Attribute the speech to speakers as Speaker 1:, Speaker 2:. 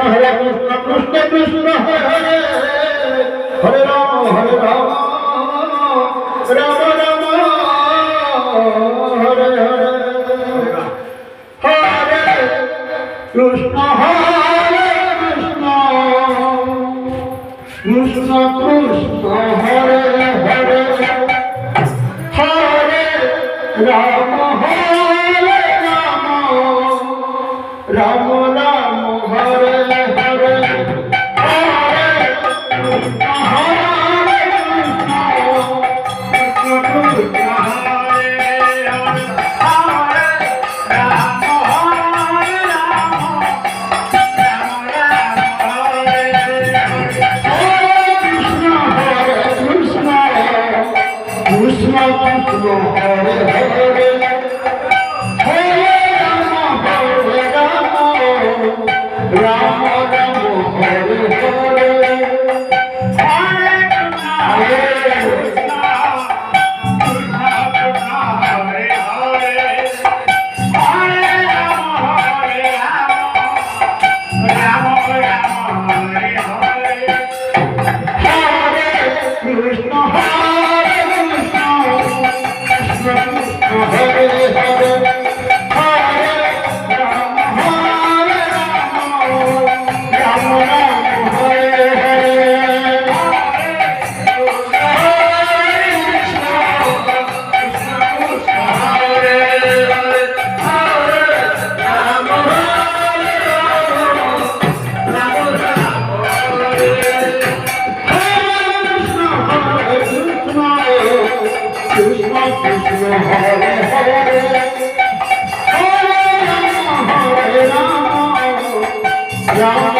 Speaker 1: Hare Krishna Krishna Krishna Hare Hare Hare Ram Ram Ram Hare Hare Hare Krishna Hare Krishna Krishna Krishna Hare Hare Hare Ram Ram Ram Hare Hare Hare Krishna Hare Krishna Krishna Krishna Hare Hare Ram Hare Ram Ram Ram Hare Hare Krishna Hare Krishna Krishna Krishna Hare Hare Ram Ram Hare Hare Hare Krishna Krishna Krishna Hare Hare Hare Ram Ram Ram Hare Hare Hare Krishna Hare Krishna Krishna Krishna Hare Hare Ram